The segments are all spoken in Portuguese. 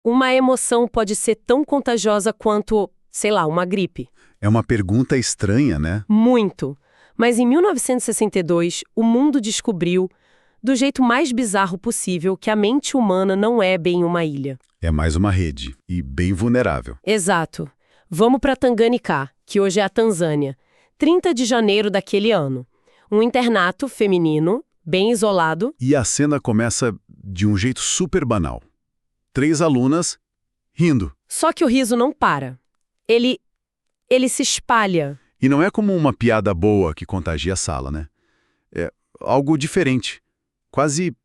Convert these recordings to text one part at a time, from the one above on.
Uma emoção pode ser tão contagiosa quanto, sei lá, uma gripe? É uma pergunta estranha, né? Muito. Mas em 1962, o mundo descobriu, do jeito mais bizarro possível, que a mente humana não é bem uma ilha. É mais uma rede, e bem vulnerável. Exato. Vamos para Tanganyika, que hoje é a Tanzânia. 30 de janeiro daquele ano. Um internato feminino, bem isolado. E a cena começa de um jeito super banal. 3 alunas rindo. Só que o riso não para. Ele se espalha. E não é como uma piada boa que contagia a sala, né? É algo diferente, quase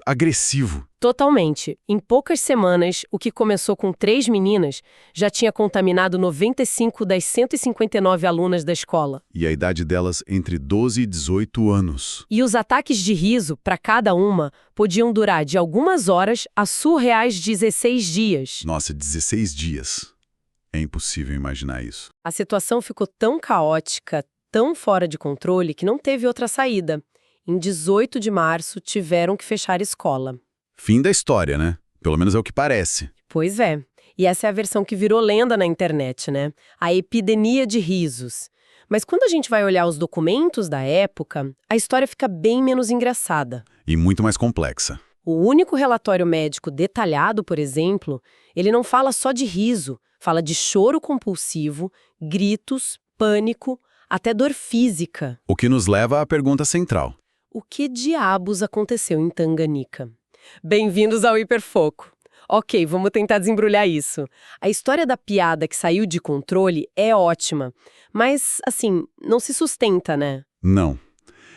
agressivo. Totalmente. Em poucas semanas, o que começou com 3 meninas já tinha contaminado 95 das 159 alunas da escola. E a idade delas entre 12 e 18 anos. E os ataques de riso, para cada uma, podiam durar de algumas horas a surreais 16 dias. Nossa, 16 dias. É impossível imaginar isso. A situação ficou tão caótica, tão fora de controle, que não teve outra saída. Em 18 de março, tiveram que fechar a escola. Fim da história, né? Pelo menos é o que parece. Pois é. E essa é a versão que virou lenda na internet, né? A epidemia de risos. Mas quando a gente vai olhar os documentos da época, a história fica bem menos engraçada. E muito mais complexa. O único relatório médico detalhado, por exemplo, ele não fala só de riso, fala de choro compulsivo, gritos, pânico, até dor física. O que nos leva à pergunta central. O que diabos aconteceu em Tanganyika? Bem-vindos ao Hiperfoco. Ok, vamos tentar desembrulhar isso. A história da piada que saiu de controle é ótima, mas, assim, não se sustenta, né? Não.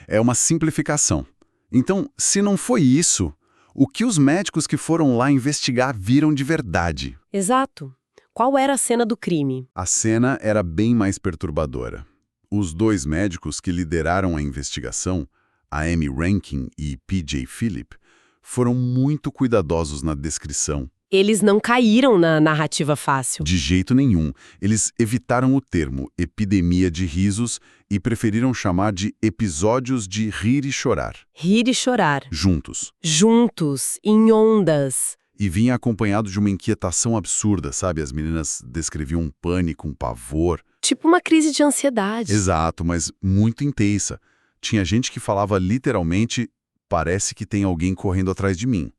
É uma simplificação. Então, se não foi isso, o que os médicos que foram lá investigar viram de verdade? Exato. Qual era a cena do crime? A cena era bem mais perturbadora. Os 2 médicos que lideraram a investigação, a Amy Rankin e P.J. Phillip, foram muito cuidadosos na descrição. Eles não caíram na narrativa fácil. De jeito nenhum. Eles evitaram o termo epidemia de risos e preferiram chamar de episódios de rir e chorar. Rir e chorar. Juntos. Juntos, em ondas. E vinha acompanhado de uma inquietação absurda, sabe? As meninas descreviam um pânico, um pavor. Tipo uma crise de ansiedade. Exato, mas muito intensa. Tinha gente que falava literalmente, parece que tem alguém correndo atrás de mim.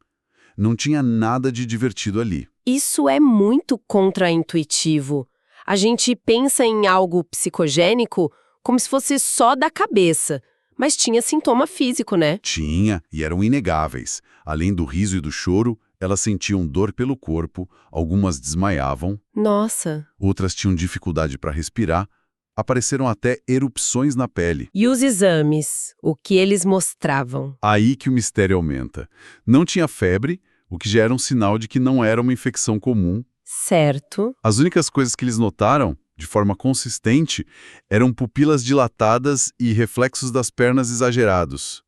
Não tinha nada de divertido ali. Isso é muito contraintuitivo. A gente pensa em algo psicogênico como se fosse só da cabeça, mas tinha sintoma físico, né? Tinha, e eram inegáveis. Além do riso e do choro, elas sentiam dor pelo corpo, algumas desmaiavam, Nossa. outras tinham dificuldade para respirar, apareceram até erupções na pele. E os exames? O que eles mostravam? Aí que o mistério aumenta. Não tinha febre, o que já era um sinal de que não era uma infecção comum. Certo. As únicas coisas que eles notaram, de forma consistente, eram pupilas dilatadas e reflexos das pernas exagerados.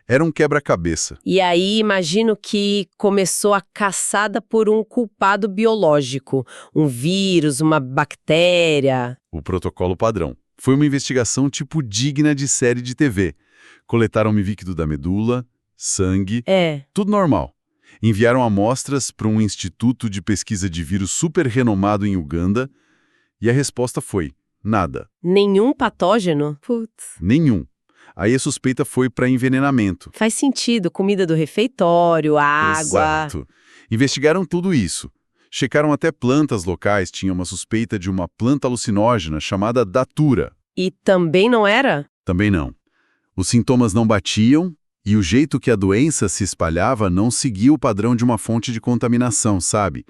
Era um quebra-cabeça. E aí imagino que começou a caçada por um culpado biológico. Um vírus, uma bactéria. O protocolo padrão. Foi uma investigação tipo digna de série de TV. Coletaram líquido da medula, sangue, tudo normal. Enviaram amostras para um instituto de pesquisa de vírus super renomado em Uganda e a resposta foi: nada. Nenhum patógeno? Putz. Nenhum. Aí a suspeita foi para envenenamento. Faz sentido, comida do refeitório, água. Exato. Investigaram tudo isso. Checaram até plantas locais, tinha uma suspeita de uma planta alucinógena chamada datura. E também não era? Também não. Os sintomas não batiam e o jeito que a doença se espalhava não seguia o padrão de uma fonte de contaminação, sabe?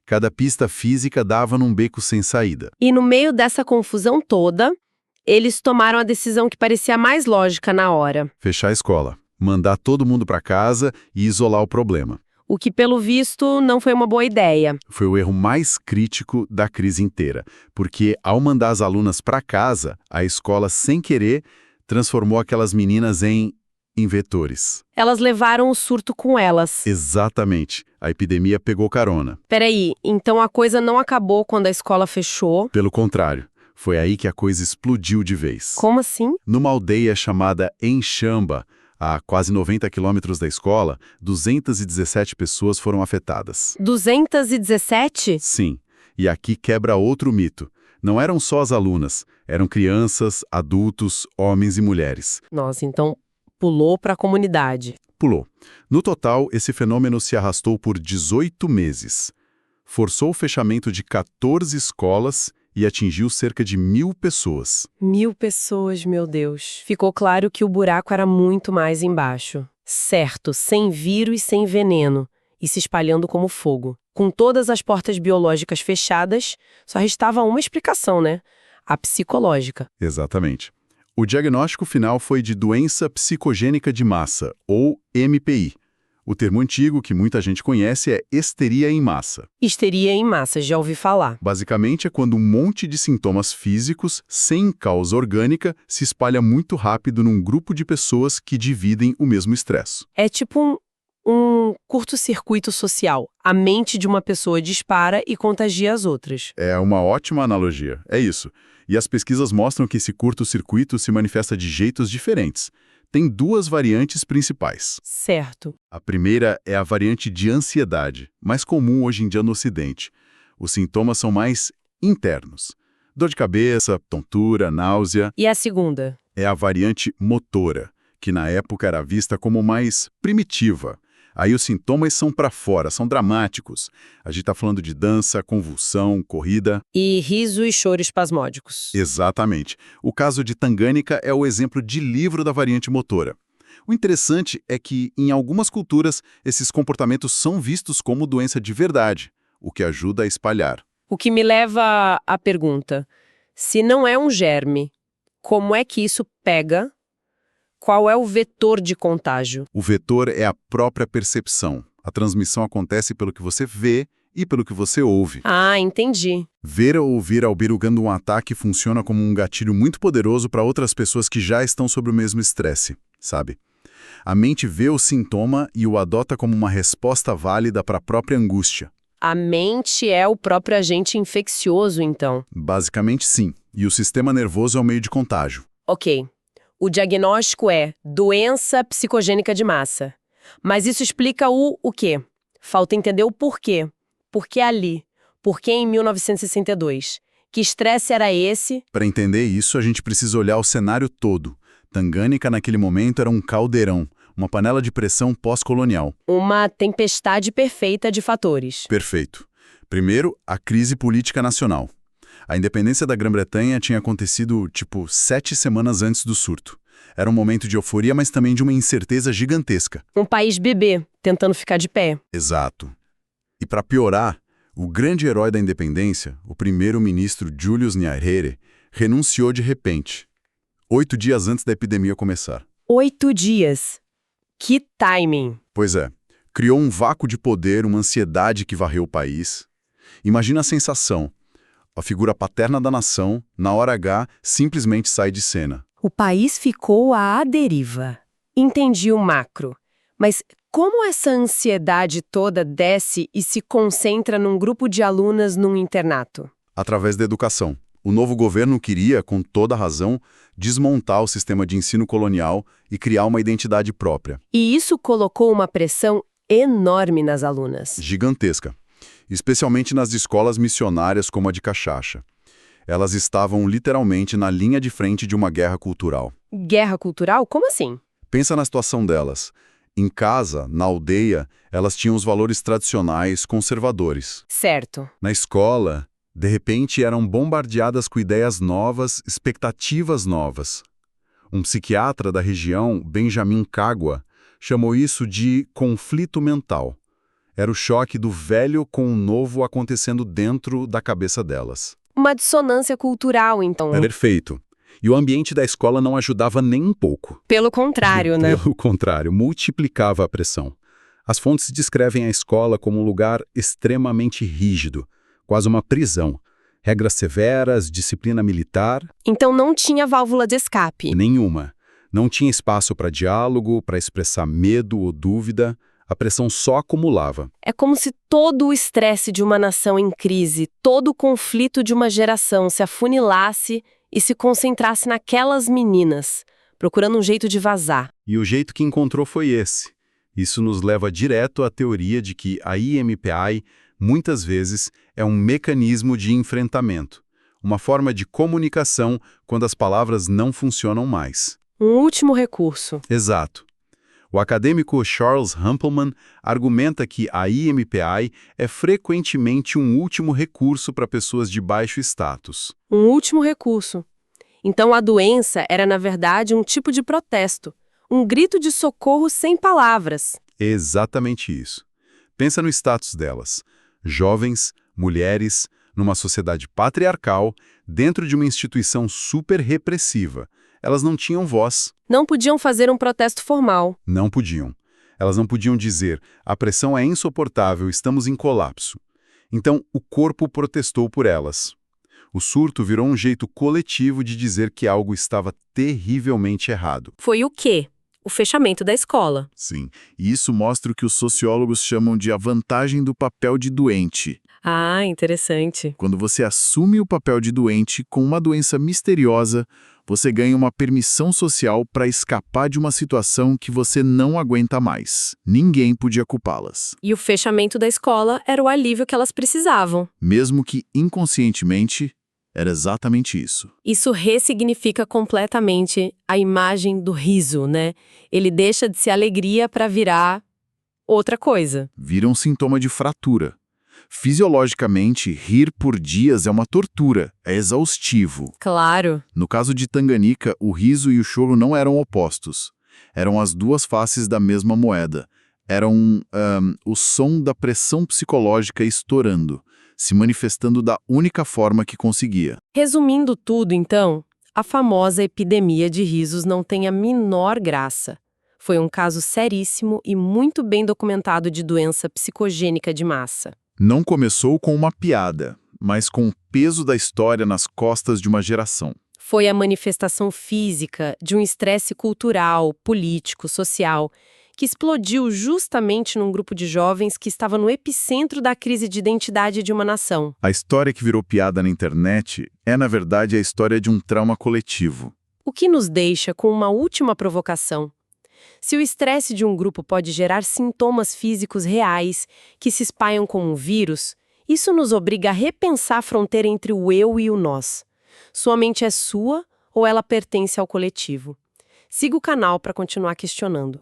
Cada pista física dava num beco sem saída. E no meio dessa confusão toda, eles tomaram a decisão que parecia mais lógica na hora. Fechar a escola, mandar todo mundo para casa e isolar o problema. O que, pelo visto, não foi uma boa ideia. Foi o erro mais crítico da crise inteira, porque ao mandar as alunas para casa, a escola, sem querer, transformou aquelas meninas em vetores. Elas levaram o surto com elas. Exatamente. A epidemia pegou carona. Peraí, então a coisa não acabou quando a escola fechou? Pelo contrário. Foi aí que a coisa explodiu de vez. Como assim? Numa aldeia chamada Enxamba, A quase 90 quilômetros da escola, 217 pessoas foram afetadas. 217? Sim, e aqui quebra outro mito. Não eram só as alunas, eram crianças, adultos, homens e mulheres. Nossa, então pulou para a comunidade. Pulou. No total, esse fenômeno se arrastou por 18 meses. Forçou o fechamento de 14 escolas e atingiu cerca de 1.000 pessoas. 1.000 pessoas, meu Deus. Ficou claro que o buraco era muito mais embaixo. Certo, sem vírus, sem veneno, e se espalhando como fogo. Com todas as portas biológicas fechadas, só restava uma explicação, né? A psicológica. Exatamente. O diagnóstico final foi de doença psicogênica de massa, ou MPI. O termo antigo que muita gente conhece é histeria em massa. Histeria em massa, já ouvi falar. Basicamente é quando um monte de sintomas físicos, sem causa orgânica, se espalha muito rápido num grupo de pessoas que dividem o mesmo estresse. É tipo um curto-circuito social. A mente de uma pessoa dispara e contagia as outras. É uma ótima analogia, é isso. E as pesquisas mostram que esse curto-circuito se manifesta de jeitos diferentes. Tem duas variantes principais. Certo. A primeira é a variante de ansiedade, mais comum hoje em dia no Ocidente. Os sintomas são mais internos. Dor de cabeça, tontura, náusea. E a segunda? É a variante motora, que na época era vista como mais primitiva. Aí os sintomas são para fora, são dramáticos. A gente está falando de dança, convulsão, corrida. E riso e choro espasmódicos. Exatamente. O caso de Tanganyika é o exemplo de livro da variante motora. O interessante é que, em algumas culturas, esses comportamentos são vistos como doença de verdade, o que ajuda a espalhar. O que me leva à pergunta: se não é um germe, como é que isso pega? Qual é o vetor de contágio? O vetor é a própria percepção. A transmissão acontece pelo que você vê e pelo que você ouve. Ah, entendi. Ver ou ouvir albirugando um ataque funciona como um gatilho muito poderoso para outras pessoas que já estão sob o mesmo estresse, sabe? A mente vê o sintoma e o adota como uma resposta válida para a própria angústia. A mente é o próprio agente infeccioso, então? Basicamente, sim. E o sistema nervoso é o meio de contágio. Ok. O diagnóstico é doença psicogênica de massa. Mas isso explica o quê? Falta entender o porquê. Por que ali? Por que em 1962? Que estresse era esse? Para entender isso, a gente precisa olhar o cenário todo. Tanganyika, naquele momento, era um caldeirão, uma panela de pressão pós-colonial. Uma tempestade perfeita de fatores. Perfeito. Primeiro, a crise política nacional. A independência da Grã-Bretanha tinha acontecido, 7 semanas antes do surto. Era um momento de euforia, mas também de uma incerteza gigantesca. Um país bebê, tentando ficar de pé. Exato. E para piorar, o grande herói da independência, o primeiro-ministro Julius Nyerere, renunciou de repente, 8 dias antes da epidemia começar. 8 dias. Que timing! Pois é. Criou um vácuo de poder, uma ansiedade que varreu o país. Imagina a sensação. A figura paterna da nação, na hora H, simplesmente sai de cena. O país ficou à deriva. Entendi o macro. Mas como essa ansiedade toda desce e se concentra num grupo de alunas num internato? Através da educação. O novo governo queria, com toda razão, desmontar o sistema de ensino colonial e criar uma identidade própria. E isso colocou uma pressão enorme nas alunas. Gigantesca. Especialmente nas escolas missionárias como a de Cachaça. Elas estavam literalmente na linha de frente de uma guerra cultural. Guerra cultural? Como assim? Pensa na situação delas. Em casa, na aldeia, elas tinham os valores tradicionais conservadores. Certo. Na escola, de repente eram bombardeadas com ideias novas, expectativas novas. Um psiquiatra da região, Benjamin Kagwa, chamou isso de conflito mental. Era o choque do velho com o novo acontecendo dentro da cabeça delas. Uma dissonância cultural, então. É perfeito. E o ambiente da escola não ajudava nem um pouco. Pelo contrário, né? Pelo contrário, multiplicava a pressão. As fontes descrevem a escola como um lugar extremamente rígido, quase uma prisão. Regras severas, disciplina militar. Então não tinha válvula de escape. Nenhuma. Não tinha espaço para diálogo, para expressar medo ou dúvida. A pressão só acumulava. É como se todo o estresse de uma nação em crise, todo o conflito de uma geração se afunilasse e se concentrasse naquelas meninas, procurando um jeito de vazar. E o jeito que encontrou foi esse. Isso nos leva direto à teoria de que a IMPI, muitas vezes, é um mecanismo de enfrentamento, uma forma de comunicação quando as palavras não funcionam mais. Um último recurso. Exato. O acadêmico Charles Hampelman argumenta que a IMPI é frequentemente um último recurso para pessoas de baixo status. Um último recurso. Então a doença era, na verdade, um tipo de protesto, um grito de socorro sem palavras. Exatamente isso. Pensa no status delas. Jovens, mulheres, numa sociedade patriarcal, dentro de uma instituição super repressiva. Elas não tinham voz. Não podiam fazer um protesto formal. Não podiam. Elas não podiam dizer, a pressão é insuportável, estamos em colapso. Então, o corpo protestou por elas. O surto virou um jeito coletivo de dizer que algo estava terrivelmente errado. Foi o quê? O fechamento da escola. Sim, e isso mostra o que os sociólogos chamam de a vantagem do papel de doente. Ah, interessante. Quando você assume o papel de doente com uma doença misteriosa, você ganha uma permissão social para escapar de uma situação que você não aguenta mais. Ninguém podia culpá-las. E o fechamento da escola era o alívio que elas precisavam. Mesmo que inconscientemente, era exatamente isso. Isso ressignifica completamente a imagem do riso, né? Ele deixa de ser alegria para virar outra coisa. Vira um sintoma de fratura. Fisiologicamente, rir por dias é uma tortura, é exaustivo. Claro. No caso de Tanganyika, o riso e o choro não eram opostos. Eram as duas faces da mesma moeda. Eram o som da pressão psicológica estourando, se manifestando da única forma que conseguia. Resumindo tudo, então, a famosa epidemia de risos não tem a menor graça. Foi um caso seríssimo e muito bem documentado de doença psicogênica de massa. Não começou com uma piada, mas com o peso da história nas costas de uma geração. Foi a manifestação física de um estresse cultural, político, social, que explodiu justamente num grupo de jovens que estava no epicentro da crise de identidade de uma nação. A história que virou piada na internet é, na verdade, a história de um trauma coletivo. O que nos deixa com uma última provocação. Se o estresse de um grupo pode gerar sintomas físicos reais que se espalham como um vírus, isso nos obriga a repensar a fronteira entre o eu e o nós. Sua mente é sua ou ela pertence ao coletivo? Siga o canal para continuar questionando.